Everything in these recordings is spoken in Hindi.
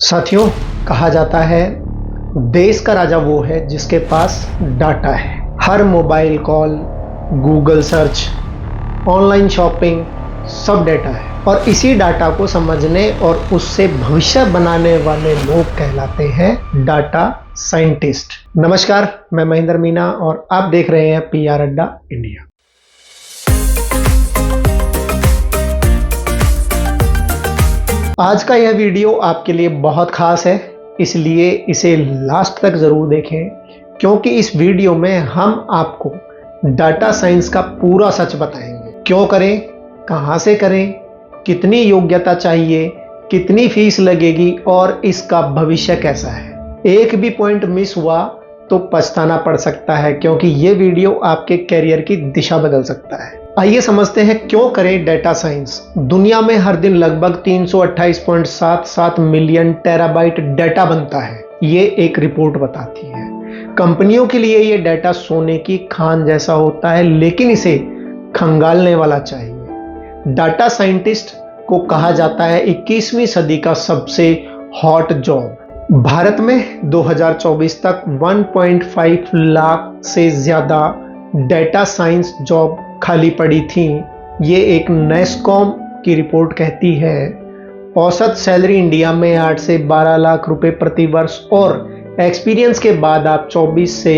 साथियों, कहा जाता है देश का राजा वो है जिसके पास डाटा है। हर mobile call, Google search, online shopping सब डाटा है और इसी डाटा को समझने और उससे भविष्य बनाने वाले लोग कहलाते हैं डाटा साइंटिस्ट। नमस्कार, मैं महेंद्र मीना और आप देख रहे हैं PR अड्डा इंडिया। आज का यह वीडियो आपके लिए बहुत खास है, इसलिए इसे लास्ट तक ज़रूर देखें, क्योंकि इस वीडियो में हम आपको डाटा साइंस का पूरा सच बताएंगे। क्यों करें, कहां से करें, कितनी योग्यता चाहिए, कितनी फीस लगेगी और इसका भविष्य कैसा है। एक भी पॉइंट मिस हुआ तो पछताना पड़ सकता है, क्योंकि ये वीडियो आपके करियर की दिशा बदल सकता है। आइए समझते हैं क्यों करें डाटा साइंस। दुनिया में हर दिन लगभग 328.77 मिलियन टेराबाइट डाटा बनता है, ये एक रिपोर्ट बताती है। कंपनियों के लिए ये डाटा सोने की खान जैसा होता है, लेकिन इसे खंगालने वाला चाहिए। डाटा साइंटिस्ट को कहा जाता है 21वीं सदी का सबसे हॉट जॉब। भारत में 2024 तक 1.5 लाख से ज्यादा डाटा साइंस जॉब खाली पड़ी थी। ये एक नेस्कॉम की रिपोर्ट कहती है। औसत सैलरी इंडिया में 8 से 12 लाख रुपए प्रति वर्ष और एक्सपीरियंस के बाद आप 24 से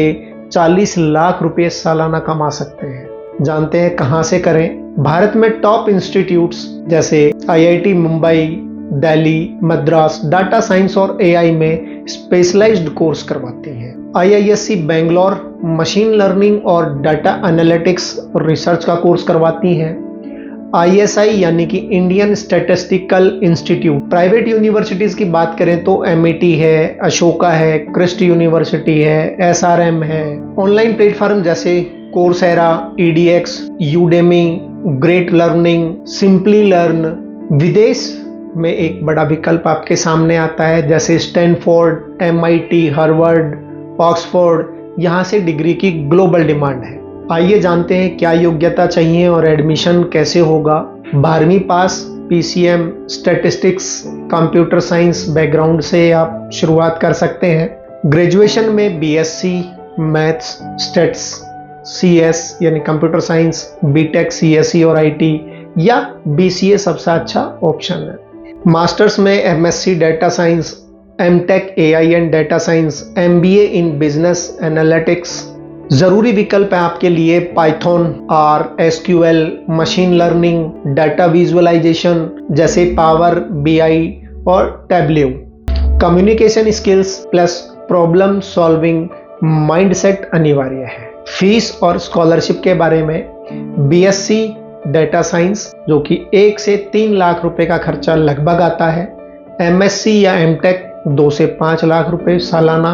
40 लाख रुपए सालाना कमा सकते हैं। जानते हैं कहां से करें? भारत में टॉप इंस्टीट्यूट्स जैसे IIT Mumbai, Delhi, Madras data science और AI में स्पेशलाइज्ड कोर्स करवाती हैं। IISc बेंगलोर मशीन लर्निंग और डाटा एनालिटिक्स रिसर्च का कोर्स करवाती हैं। ISI यानी कि Indian statistical institute. Private universities की बात करें तो MIT है, अशोका है, क्रिस्ट यूनिवर्सिटी है, SRM है। ऑनलाइन प्लेटफॉर्म जैसे Coursera, EDX, Udemy, great learning, simply learn. विदेश में एक बड़ा विकल्प आपके सामने आता है, जैसे स्टैनफोर्ड, MIT, हार्वर्ड, ऑक्सफोर्ड। यहाँ से डिग्री की ग्लोबल डिमांड है। आइए जानते हैं क्या योग्यता चाहिए और एडमिशन कैसे होगा। 12वीं पास, PCM, statistics, computer science background से आप शुरुआत कर सकते हैं। ग्रेजुएशन में BSc मैथ्स, स्टैट्स, CS यानी कंप्यूटर साइंस, BTech, CSE और IT या BCA सबसे अच्छा ऑप्शन है। मास्टर्स में MSc data science, MTech AI and data science, MBA in business analytics. जरूरी विकल्प है आपके लिए Python, R, SQL, machine learning, data visualization जैसे पावर BI और Tableau. Communication skills plus problem solving mindset अनिवार्य है। फीस और स्कॉलरशिप के बारे में BSc डाटा साइंस जो कि 1 से 3 लाख रुपए का खर्चा लगभग आता है। MSc या MTech 2 से 5 लाख रुपए सालाना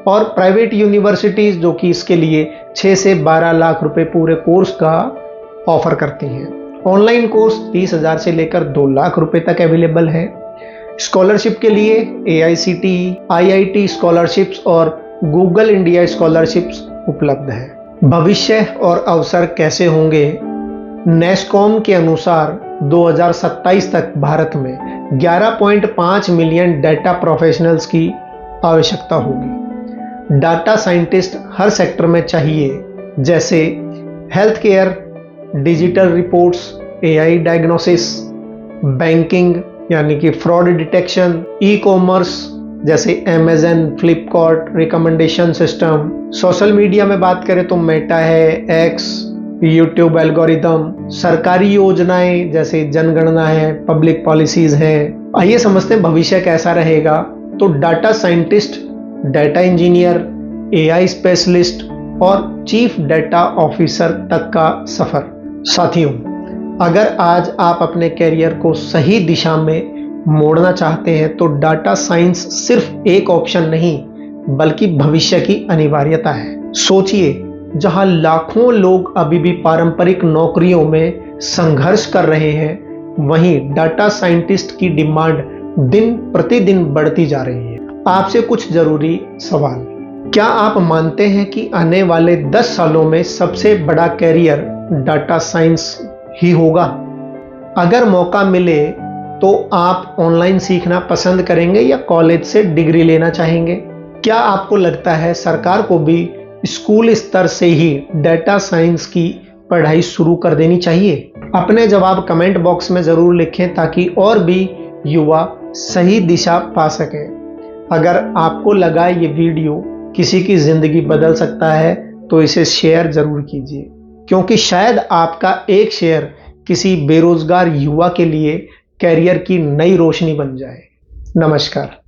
और प्राइवेट यूनिवर्सिटीज जो कि इसके लिए 6 से 12 लाख रुपए पूरे कोर्स का ऑफर करती हैं। ऑनलाइन कोर्स 30,000 से लेकर 2 लाख रुपए तक अवेलेबल है। स्कॉलरशिप के लिए AICTE, IIT स्कॉलरशिप्स और गूगल इंडिया स्कॉलरशिप्स उपलब्ध है। भविष्य और अवसर कैसे होंगे? नेस्कॉम के अनुसार 2027 तक भारत में 11.5 मिलियन डाटा प्रोफेशनल्स की आवश्यकता होगी। डाटा साइंटिस्ट हर सेक्टर में चाहिए, जैसे health care, digital reports, AI diagnosis, banking यानी कि फ्रॉड डिटेक्शन, ई-कॉमर्स जैसे Amazon, Flipkart, recommendation system. Social media में बात करें तो मेटा है, X, YouTube एल्गोरिदम। सरकारी योजनाएं जैसे जनगणना है, पब्लिक पॉलिसीज हैं। आइए समझते हैं भविष्य कैसा रहेगा। तो data scientist, data engineer, AI specialist और चीफ डाटा ऑफिसर तक का सफर। साथियों, अगर आज आप अपने करियर को सही दिशा में मोड़ना चाहते हैं तो डाटा साइंस सिर्फ एक ऑप्शन नहीं बल्कि भविष्य की अनिवार्यता है। सोचिए, जहां लाखों लोग अभी भी पारंपरिक नौकरियों में संघर्ष कर रहे हैं, वहीं डाटा साइंटिस्ट की डिमांड दिन प्रतिदिन बढ़ती जा रही है। आपसे कुछ जरूरी सवाल। क्या आप मानते हैं कि आने वाले 10 सालों में सबसे बड़ा कैरियर डाटा साइंस ही होगा? अगर मौका मिले तो आप ऑनलाइन सीखना पसंद करेंगे या कॉलेज से डिग्री लेना चाहेंगे? क्या आपको लगता है सरकार को भी स्कूल स्तर से ही डेटा साइंस की पढ़ाई शुरू कर देनी चाहिए? अपने जवाब कमेंट बॉक्स में ज़रूर लिखें ताकि और भी युवा सही दिशा पा सकें। अगर आपको लगा ये वीडियो किसी की ज़िंदगी बदल सकता है तो इसे शेयर ज़रूर कीजिए, क्योंकि शायद आपका एक शेयर किसी बेरोजगार युवा के लिए कैरियर की नई रोशनी बन जाए। नमस्कार।